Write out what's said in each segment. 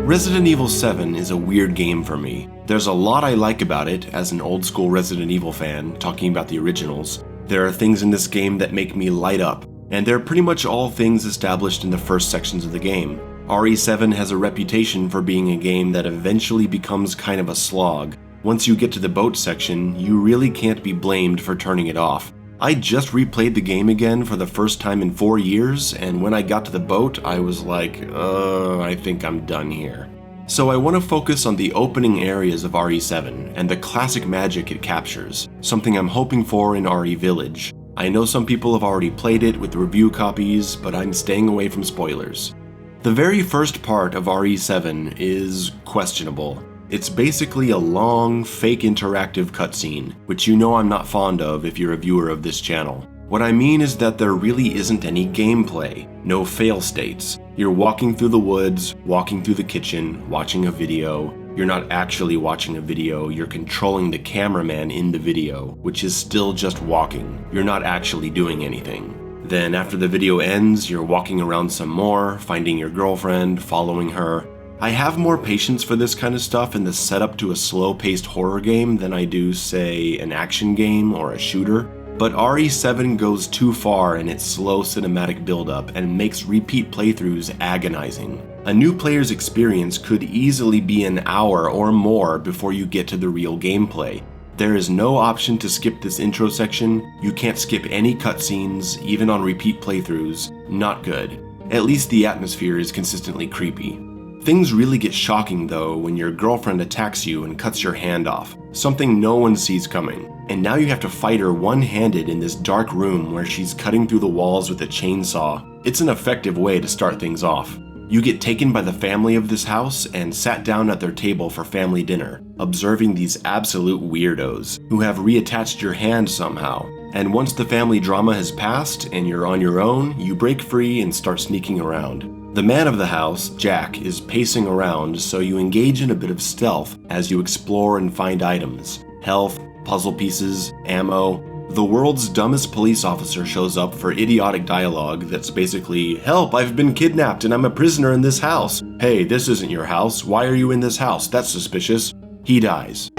Resident Evil 7 is a weird game for me. There's a lot I like about it as an old school Resident Evil fan talking about the originals. There are things in this game that make me light up, and they're pretty much all things established in the first sections of the game. RE7 has a reputation for being a game that eventually becomes kind of a slog. Once you get to the boat section, you really can't be blamed for turning it off. I just replayed the game again for the first time in 4 years, and when I got to the boat, I was like, I think I'm done here. So I want to focus on the opening areas of RE7 and the classic magic it captures, something I'm hoping for in RE Village. I know some people have already played it with review copies, but I'm staying away from spoilers. The very first part of RE7 is questionable. It's basically a long, fake interactive cutscene, which you know I'm not fond of if you're a viewer of this channel. What I mean is that there really isn't any gameplay, no fail states. You're walking through the woods, walking through the kitchen, watching a video. You're not actually watching a video, you're controlling the cameraman in the video, which is still just walking. You're not actually doing anything. Then after the video ends, you're walking around some more, finding your girlfriend, following her. I have more patience for this kind of stuff in the setup to a slow-paced horror game than I do, say, an action game or a shooter, but RE7 goes too far in its slow cinematic build-up and makes repeat playthroughs agonizing. A new player's experience could easily be an hour or more before you get to the real gameplay. There is no option to skip this intro section, you can't skip any cutscenes, even on repeat playthroughs. Not good. At least the atmosphere is consistently creepy. Things really get shocking though when your girlfriend attacks you and cuts your hand off, something no one sees coming, and now you have to fight her one-handed in this dark room where she's cutting through the walls with a chainsaw. It's an effective way to start things off. You get taken by the family of this house and sat down at their table for family dinner, observing these absolute weirdos who have reattached your hand somehow. And once the family drama has passed and you're on your own, you break free and start sneaking around. The man of the house, Jack, is pacing around, so you engage in a bit of stealth as you explore and find items, health, puzzle pieces, ammo. The world's dumbest police officer shows up for idiotic dialogue that's basically, "Help, I've been kidnapped and I'm a prisoner in this house. Hey, this isn't your house. Why are you in this house? That's suspicious." He dies.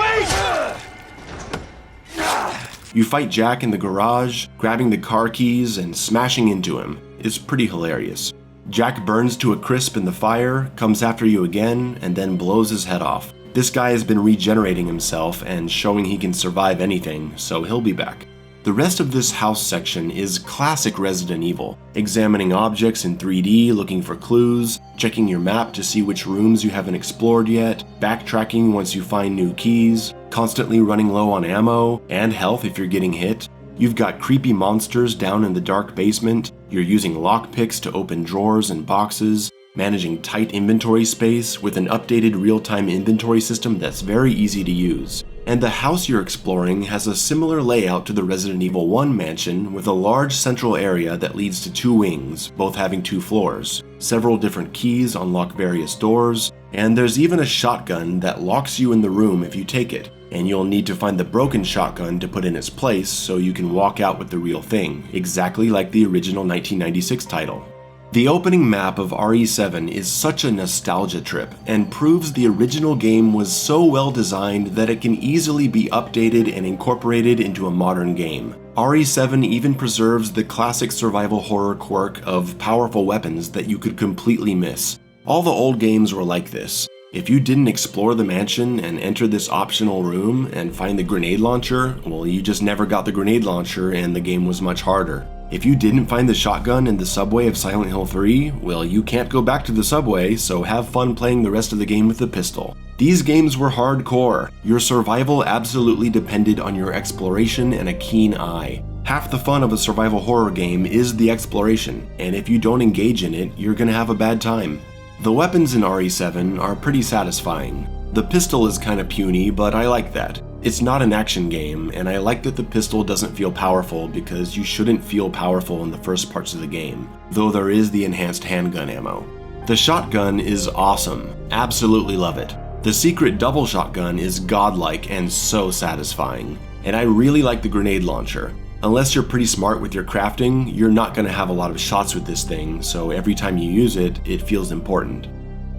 You fight Jack in the garage, grabbing the car keys and smashing into him. It's pretty hilarious. Jack burns to a crisp in the fire, comes after you again, and then blows his head off. This guy has been regenerating himself and showing he can survive anything, so he'll be back. The rest of this house section is classic Resident Evil, examining objects in 3D, looking for clues, checking your map to see which rooms you haven't explored yet, backtracking once you find new keys, constantly running low on ammo and health if you're getting hit. You've got creepy monsters down in the dark basement, you're using lockpicks to open drawers and boxes, managing tight inventory space with an updated real-time inventory system that's very easy to use. And the house you're exploring has a similar layout to the Resident Evil 1 mansion with a large central area that leads to 2 wings, both having 2 floors. Several different keys unlock various doors, and there's even a shotgun that locks you in the room if you take it. And you'll need to find the broken shotgun to put in its place so you can walk out with the real thing, exactly like the original 1996 title. The opening map of RE7 is such a nostalgia trip and proves the original game was so well designed that it can easily be updated and incorporated into a modern game. RE7 even preserves the classic survival horror quirk of powerful weapons that you could completely miss. All the old games were like this. If you didn't explore the mansion and enter this optional room and find the grenade launcher, well, you just never got the grenade launcher and the game was much harder. If you didn't find the shotgun in the subway of Silent Hill 3, well, you can't go back to the subway, so have fun playing the rest of the game with the pistol. These games were hardcore. Your survival absolutely depended on your exploration and a keen eye. Half the fun of a survival horror game is the exploration, and if you don't engage in it, you're gonna have a bad time. The weapons in RE7 are pretty satisfying. The pistol is kinda puny, but I like that. It's not an action game, and I like that the pistol doesn't feel powerful because you shouldn't feel powerful in the first parts of the game, though there is the enhanced handgun ammo. The shotgun is awesome. Absolutely love it. The secret double shotgun is godlike and so satisfying, and I really like the grenade launcher. Unless you're pretty smart with your crafting, you're not going to have a lot of shots with this thing, so every time you use it, it feels important.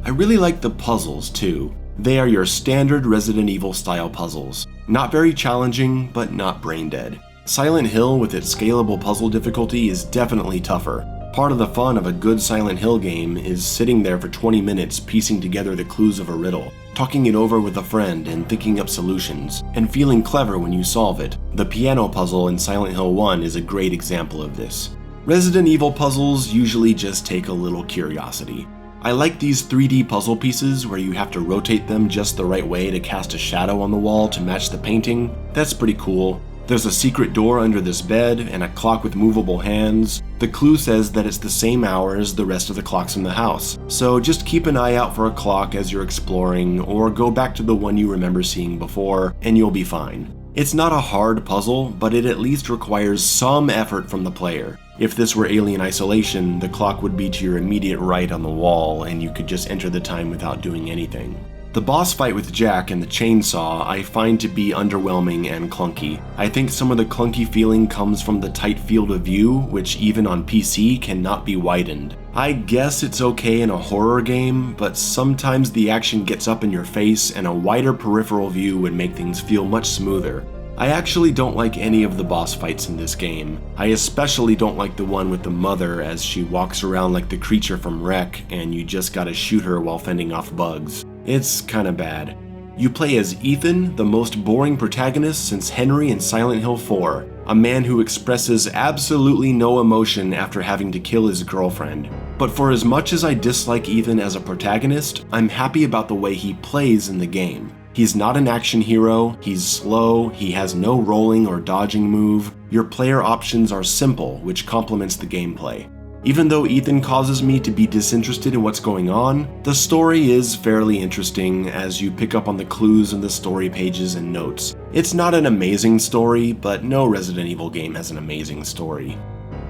I really like the puzzles too. They are your standard Resident Evil style puzzles. Not very challenging, but not brain dead. Silent Hill with its scalable puzzle difficulty is definitely tougher. Part of the fun of a good Silent Hill game is sitting there for 20 minutes piecing together the clues of a riddle, talking it over with a friend and thinking up solutions, and feeling clever when you solve it. The piano puzzle in Silent Hill 1 is a great example of this. Resident Evil puzzles usually just take a little curiosity. I like these 3D puzzle pieces where you have to rotate them just the right way to cast a shadow on the wall to match the painting. That's pretty cool. There's a secret door under this bed and a clock with movable hands. The clue says that it's the same hour as the rest of the clocks in the house, so just keep an eye out for a clock as you're exploring, or go back to the one you remember seeing before, and you'll be fine. It's not a hard puzzle, but it at least requires some effort from the player. If this were Alien Isolation, the clock would be to your immediate right on the wall, and you could just enter the time without doing anything. The boss fight with Jack and the chainsaw I find to be underwhelming and clunky. I think some of the clunky feeling comes from the tight field of view, which even on PC cannot be widened. I guess it's okay in a horror game, but sometimes the action gets up in your face and a wider peripheral view would make things feel much smoother. I actually don't like any of the boss fights in this game. I especially don't like the one with the mother as she walks around like the creature from Wreck and you just gotta shoot her while fending off bugs. It's kinda bad. You play as Ethan, the most boring protagonist since Henry in Silent Hill 4, a man who expresses absolutely no emotion after having to kill his girlfriend. But for as much as I dislike Ethan as a protagonist, I'm happy about the way he plays in the game. He's not an action hero, he's slow, he has no rolling or dodging move. Your player options are simple, which complements the gameplay. Even though Ethan causes me to be disinterested in what's going on, the story is fairly interesting as you pick up on the clues in the story pages and notes. It's not an amazing story, but no Resident Evil game has an amazing story.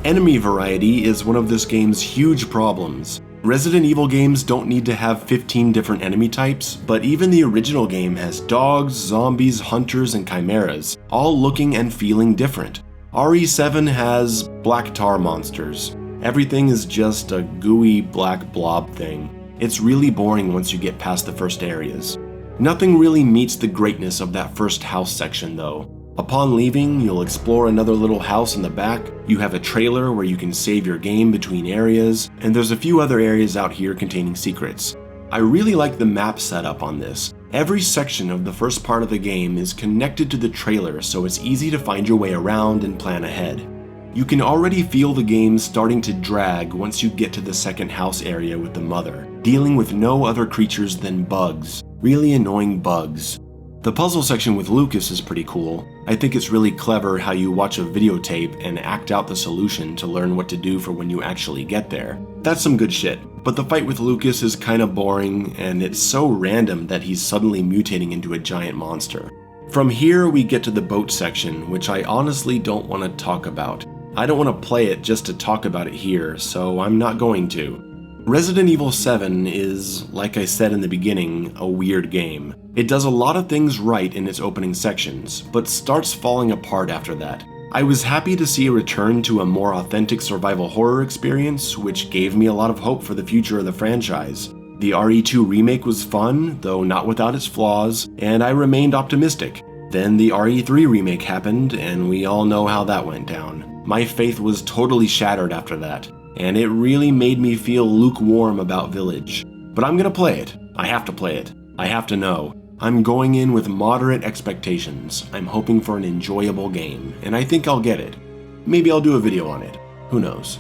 Enemy variety is one of this game's huge problems. Resident Evil games don't need to have 15 different enemy types, but even the original game has dogs, zombies, hunters, and chimeras, all looking and feeling different. RE7 has black tar monsters. Everything is just a gooey black blob thing. It's really boring once you get past the first areas. Nothing really meets the greatness of that first house section though. Upon leaving, you'll explore another little house in the back, you have a trailer where you can save your game between areas, and there's a few other areas out here containing secrets. I really like the map setup on this. Every section of the first part of the game is connected to the trailer so it's easy to find your way around and plan ahead. You can already feel the game starting to drag once you get to the second house area with the mother, dealing with no other creatures than bugs. Really annoying bugs. The puzzle section with Lucas is pretty cool. I think it's really clever how you watch a videotape and act out the solution to learn what to do for when you actually get there. That's some good shit, but the fight with Lucas is kinda boring, and it's so random that he's suddenly mutating into a giant monster. From here we get to the boat section, which I honestly don't want to talk about. I don't want to play it just to talk about it here, so I'm not going to. Resident Evil 7 is, like I said in the beginning, a weird game. It does a lot of things right in its opening sections, but starts falling apart after that. I was happy to see a return to a more authentic survival horror experience, which gave me a lot of hope for the future of the franchise. The Re2 Remake was fun, though not without its flaws, and I remained optimistic. Then the Re3 Remake happened, and we all know how that went down. My faith was totally shattered after that, and it really made me feel lukewarm about Village. But I'm gonna play it. I have to play it. I have to know. I'm going in with moderate expectations. I'm hoping for an enjoyable game, and I think I'll get it. Maybe I'll do a video on it. Who knows?